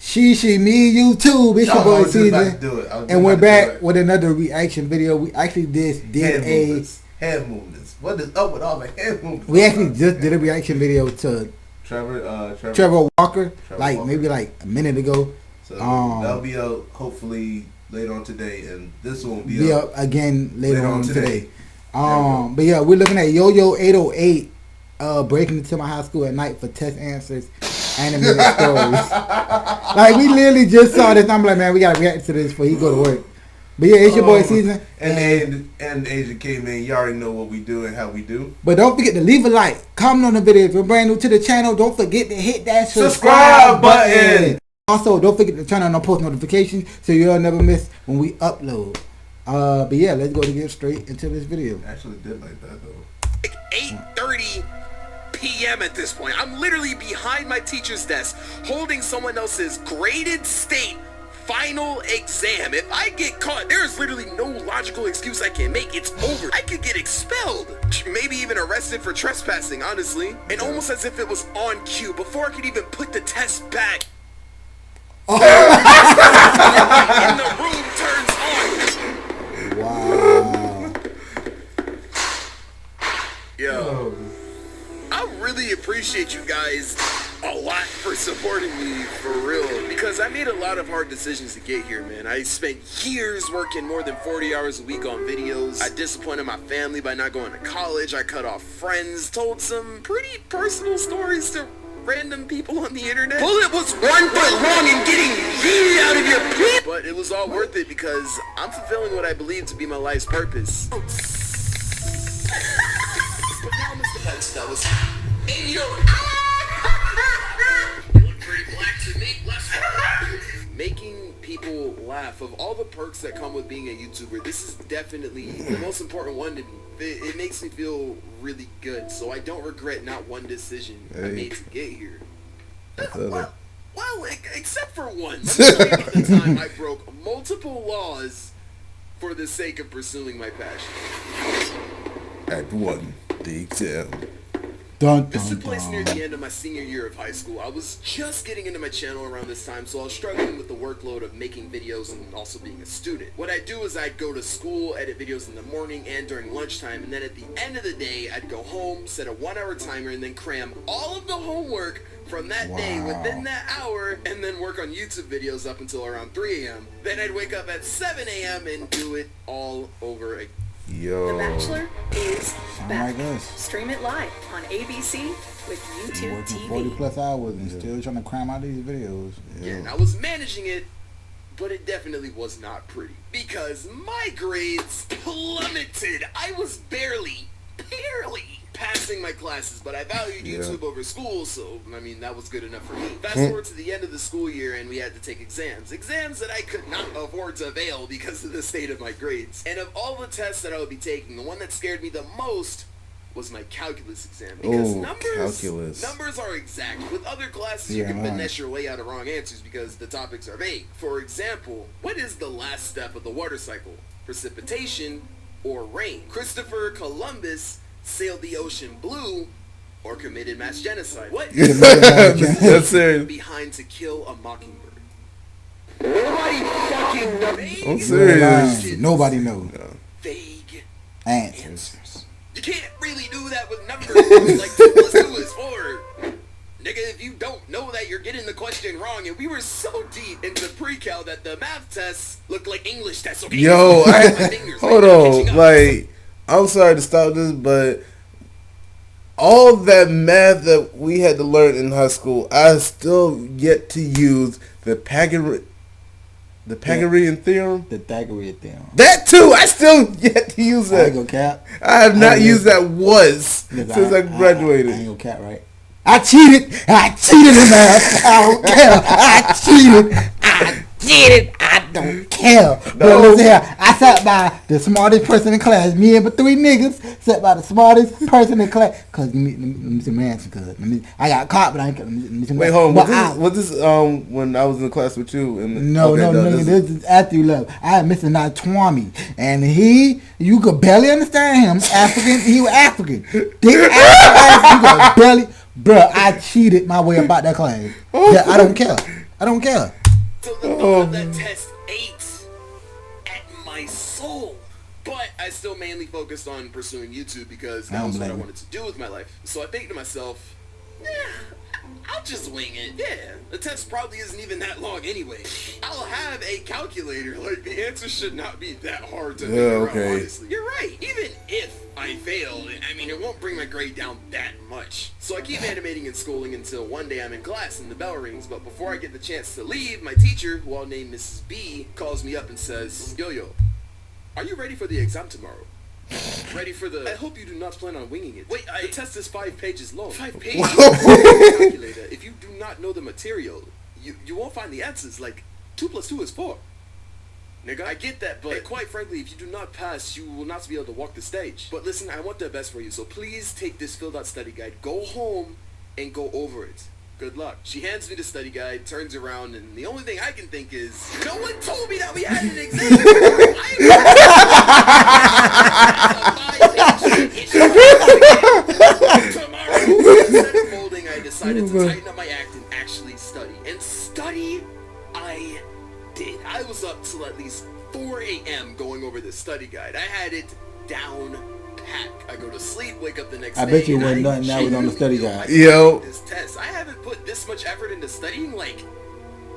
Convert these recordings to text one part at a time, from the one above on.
She, me, you too. It's your boy Season. And we're back with another reaction video. We actually did hand movements. What is up with all the hand movements? We actually just did a reaction video to Trevor Walker, maybe a minute ago. So that'll be out hopefully later on today, and this one will be up again later on today. But yeah, we're looking at YOYO 808 breaking into my high school at night for test answers, animated stories. We literally just saw this. I'm like, man, we gotta react to this before he go to work. But yeah, it's your boy Season. And Asian K-Man, you already know what we do and how we do. But don't forget to leave a like, comment on the video. If you're brand new to the channel, don't forget to hit that subscribe button. Also, don't forget to turn on post notifications so you'll never miss when we upload. But yeah, let's go to get straight into this video. I actually did like that though. 8:30 p.m. at this point. I'm literally behind my teacher's desk holding someone else's graded state final exam. If I get caught, there is literally no logical excuse I can make. It's over. I could get expelled. Maybe even arrested for trespassing, honestly. And almost as if it was on cue. Before I could even put the test back, and the room turns on. Wow. Yo. I really appreciate you guys a lot for supporting me, for real, because I made a lot of hard decisions to get here, man. I spent years working more than 40 hours a week on videos. I disappointed my family by not going to college. I cut off friends, told some pretty personal stories to random people on the internet. Bullet was 1 foot long and getting yeeted out of your pit. But it was all worth it because I'm fulfilling what I believe to be my life's purpose. But now, Mr. Penstellis, in your you look pretty black to me. Making people laugh. Of all the perks that come with being a YouTuber, this is definitely the most important one to me. It makes me feel really good, so I don't regret not one decision I made to get here. Well, except for one. Let me tell you about the time I broke multiple laws for the sake of pursuing my passion. Act 1, the exam. This took place near the end of my senior year of high school. I was just getting into my channel around this time, so I was struggling with the workload of making videos and also being a student. What I'd do is I'd go to school, edit videos in the morning and during lunchtime, and then at the end of the day, I'd go home, set a 1-hour timer, and then cram all of the homework from that day within that hour, and then work on YouTube videos up until around 3 a.m. Then I'd wake up at 7 a.m. and do it all over again. Yo. The Bachelor is back. Oh my gosh. Stream it live on ABC with YouTube working TV. 40 plus hours and still trying to cram out these videos. Yeah, and I was managing it, but it definitely was not pretty. Because my grades plummeted. I was barely passing my classes, but I valued YouTube over school, so, I mean, that was good enough for me. Fast forward to the end of the school year, and we had to take exams. Exams that I could not afford to fail because of the state of my grades. And of all the tests that I would be taking, the one that scared me the most was my calculus exam. Because numbers are exact. With other classes, you can finesse your way out of wrong answers because the topics are vague. For example, what is the last step of the water cycle? Precipitation or rain? Christopher Columbus sailed the ocean blue or committed mass genocide? What is behind To Kill a Mockingbird? Nobody fucking knows. I'm serious. Nobody knows. Vague answers. You can't really do that with numbers. Like 2 plus 2 is 4. Nigga, if you don't know that, you're getting the question wrong. And we were so deep into pre-cal that the math tests looked like English tests. Okay, yo, hold on. I'm sorry to stop this, but all that math that we had to learn in high school, I still yet to use the Pythagorean theorem. The Pythagorean theorem. That too, I still yet to use that. I ain't gonna cap. I have not used that once since I graduated. I ain't gonna cap, right? I cheated in math. I don't care. I cheated. I don't care. But listen here, I sat by the smartest person in class. Me and 3 niggas sat by the smartest person in class. Cause let me see my answer. Cause I got caught, but I ain't. Wait, hold on. Was this when I was in class with you? No. This is after you left. I had Mr. Natwami, and you could barely understand him. African, he was African. Dick African, you could barely. Bruh, I cheated my way about that class. Yeah, I don't care. thought of that test ate at my soul. But I still mainly focused on pursuing YouTube because that was what I wanted to do with my life. So I think to myself, I'll just wing it. Yeah, the test probably isn't even that long anyway. I'll have a calculator. Like, the answer should not be that hard to figure out, honestly. You're right. Even if I fail, I mean, it won't bring my grade down that much. So I keep animating and schooling until one day I'm in class and the bell rings. But before I get the chance to leave, my teacher, who I'll name Mrs. B, calls me up and says, "Yo-Yo, are you ready for the exam tomorrow? Ready for the... I hope you do not plan on winging it. Wait, the test is 5 pages long. 5 pages? Calculator. If you do not know the material, you won't find the answers. Like, 2 plus 2 is 4. Nigga, I get that, but quite frankly, if you do not pass, you will not be able to walk the stage. But listen, I want the best for you, so please take this filled-out study guide, go home, and go over it. Good luck." She hands me the study guide, turns around, and the only thing I can think is, no one told me that we had an exam. Tomorrow, instead of folding, I decided to tighten up my act and actually study. And study, I did. I was up till at least 4 a.m. going over the study guide. I had it down pat. I go to sleep, wake up the next day. I bet you wasn't nothing that was on the study guide. Yo. This test. I haven't put this much effort into studying, like,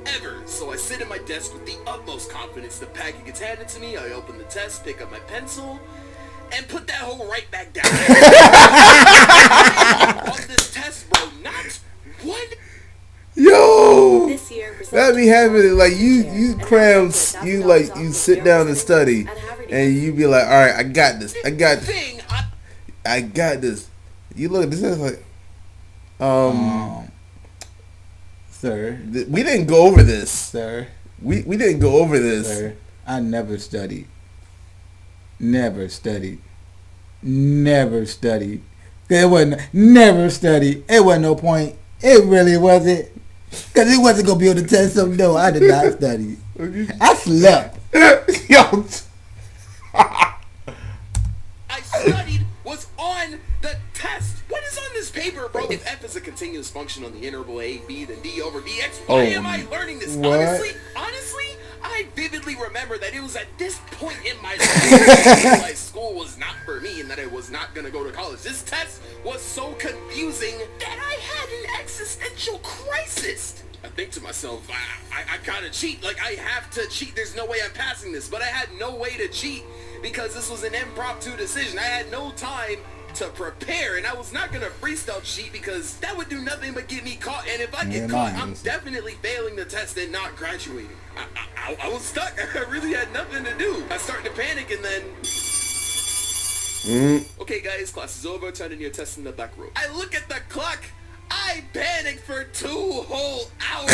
ever. So I sit at my desk with the utmost confidence. The packet gets handed to me. I open the test, pick up my pencil, and put that hole right back down. On this test, bro, not one. Yo, This year, that be happening. Like you cram, you sit down and study, and you be like, all right, I got this. I got this. You look at this is like, Sir, we didn't go over this. Sir, We didn't go over this. Sir, I never studied. Never studied. Never studied. There wasn't never studied. It wasn't no point. It really wasn't. Because it wasn't going to be able to test something. No, I did not study. I slept. Yo. I studied was on the test. What is on this paper, bro? If F is a continuous function on the interval A, B, then D over dx, why am I learning this? What? Honestly, I vividly remember that it was at this point in my life that I realized school was not for me and that I was not going to go to college. This test was so confusing that I had an existential crisis. I think to myself, I gotta cheat. Like, I have to cheat. There's no way I'm passing this. But I had no way to cheat because this was an impromptu decision. I had no time to prepare, and I was not gonna freestyle cheat because that would do nothing but get me caught. And if I get caught, I'm definitely failing the test and not graduating. I was stuck. I really had nothing to do. I started to panic, and then okay, guys, class is over. Turn in your test in the back room. I look at the clock. I panicked for 2 whole hours.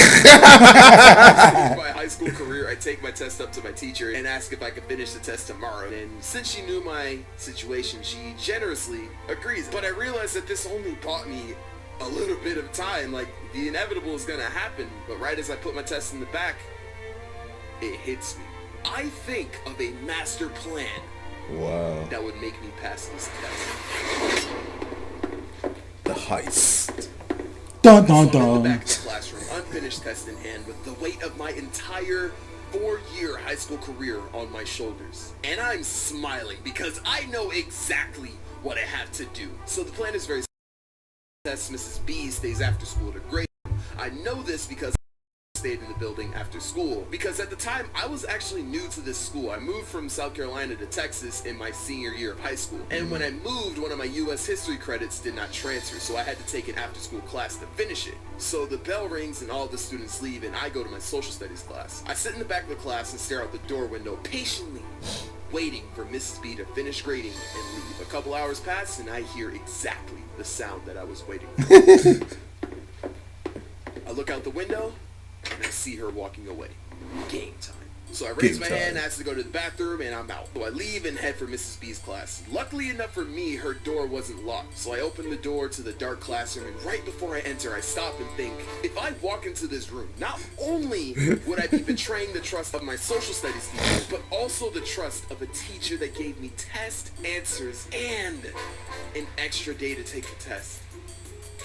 My high school career, I take my test up to my teacher and ask if I could finish the test tomorrow. And since she knew my situation, she generously agrees. But I realized that this only bought me a little bit of time. Like, the inevitable is gonna happen. But right as I put my test in the back, it hits me. I think of a master plan. Wow. That would make me pass this test. The heist. Dun, So dun, I'm in the dun. back of the classroom, unfinished test in hand, with the weight of my entire 4-year high school career on my shoulders. And I'm smiling because I know exactly what I have to do. So the plan is very simple. Mrs. B stays after school to grade. I know this because I stayed in the building after school, because at the time I was actually new to this school. I moved from South Carolina to Texas in my senior year of high school, and when I moved, one of my U.S. history credits did not transfer, so I had to take an after-school class to finish it. So the bell rings and all the students leave, and I go to my social studies class. I sit in the back of the class and stare out the door window patiently, waiting for Mrs. B to finish grading and leave. A couple hours pass, and I hear exactly the sound that I was waiting for. I look out the window, and I see her walking away. Game time. So I raise my hand, ask to go to the bathroom, and I'm out. So I leave and head for Mrs. B's class. Luckily enough for me, her door wasn't locked. So I open the door to the dark classroom, and right before I enter, I stop and think, if I walk into this room, not only would I be betraying the trust of my social studies teacher, but also the trust of a teacher that gave me test answers and an extra day to take the test.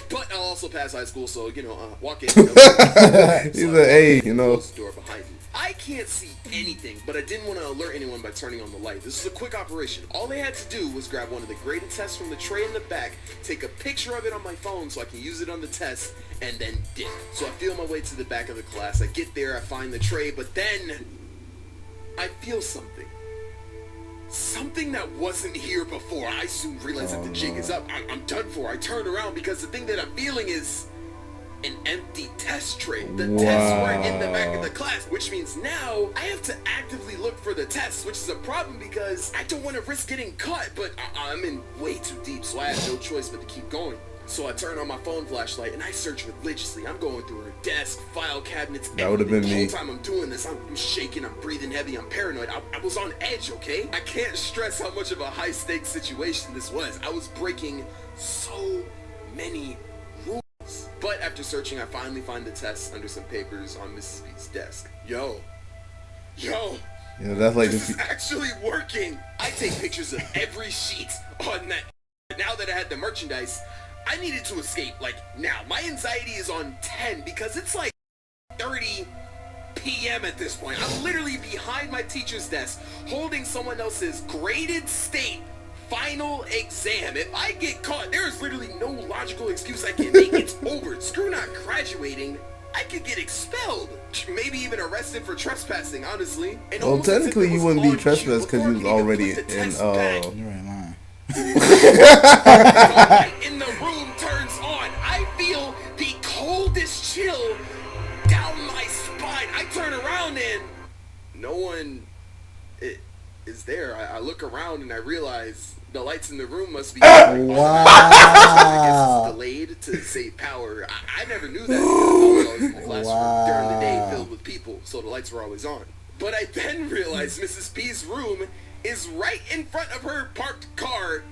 But I'll also pass high school, so, walk in. He's like, hey, Close the door behind me. I can't see anything, but I didn't want to alert anyone by turning on the light. This is a quick operation. All they had to do was grab one of the graded tests from the tray in the back, take a picture of it on my phone so I can use it on the test, and then dip. So I feel my way to the back of the class. I get there, I find the tray, but then I feel something. Something that wasn't here before. I soon realize that the jig is up. I'm done for. I turn around because the thing that I'm feeling is an empty test tray. The tests were in the back of the class, which means now I have to actively look for the tests, which is a problem because I don't want to risk getting caught, but I'm in way too deep, so I have no choice but to keep going. So I turn on my phone flashlight and I search religiously. I'm going through her desk, file cabinets, that would have been me. The whole time I'm doing this, I'm shaking, I'm breathing heavy, I'm paranoid. I was on edge, okay? I can't stress how much of a high-stakes situation this was. I was breaking so many rules. But after searching, I finally find the tests under some papers on Mrs. B's desk. Yo. Yeah, that's like this is actually working. I take pictures of every sheet on that. Now that I had the merchandise, I needed to escape, like, now. My anxiety is on 10 because it's like 30 p.m. at this point. I'm literally behind my teacher's desk holding someone else's graded state final exam. If I get caught, there is literally no logical excuse I can make. It's over. Screw not graduating. I could get expelled. Maybe even arrested for trespassing, honestly. And well, technically you wouldn't be trespassed because you was already in, You're in line. The light in the room turns on. I feel the coldest chill down my spine. I turn around and no one is there. I look around and I realize the lights in the room must be wow. I guess it's delayed to save power. I never knew that. I was always in the classroom during the day filled with people, so the lights were always on. But I then realized Mrs. P's room is right in front of her parked car,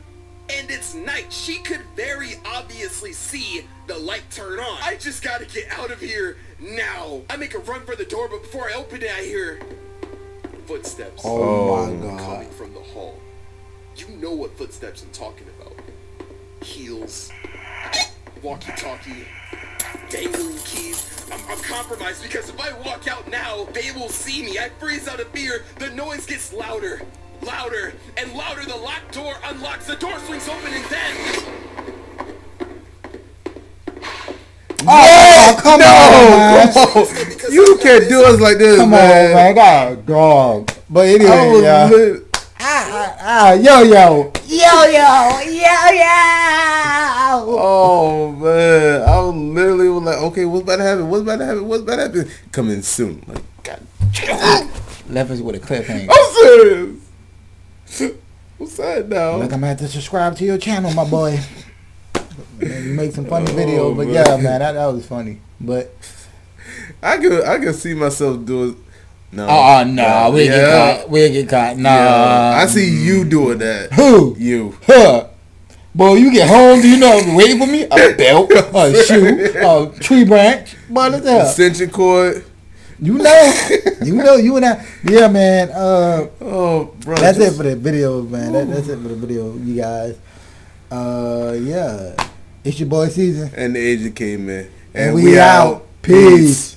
and it's night. She could very obviously see the light turn on. I just gotta get out of here now. I make a run for the door, but before I open it, I hear footsteps. Oh my God. Coming from the hall. You know what footsteps I'm talking about. Heels, walkie-talkie, dangling keys. I'm compromised because if I walk out now, they will see me. I freeze out of fear. The noise gets louder. Louder and louder. The locked door unlocks. The door swings open and then... Oh, come on, man. You can't do us like this, Come man. on, man. I got a dog. But anyway, Yo-yo. Oh, man. I literally was like, okay, what's about to happen? What's about to happen? What's about to happen? Coming soon. Like, God. Left us with a cliffhanger. I'm serious. What's that now? Look, I'm going to have to subscribe to your channel, my boy. Maybe make some funny videos. But yeah, man, that was funny. But I could see myself doing. No. Oh, no. We'll get caught. We'll get caught. Nah. Yeah, I see you doing that. Who? You. Huh. Boy, you get home, do you know waiting for me? A belt, a shoe, a tree branch. What is that? Extension cord. You and I. Yeah, man. Oh, bro. That's it for the video, man. That's it for the video, you guys. Yeah. It's your boy Season. And the agent came in. And we out. Peace.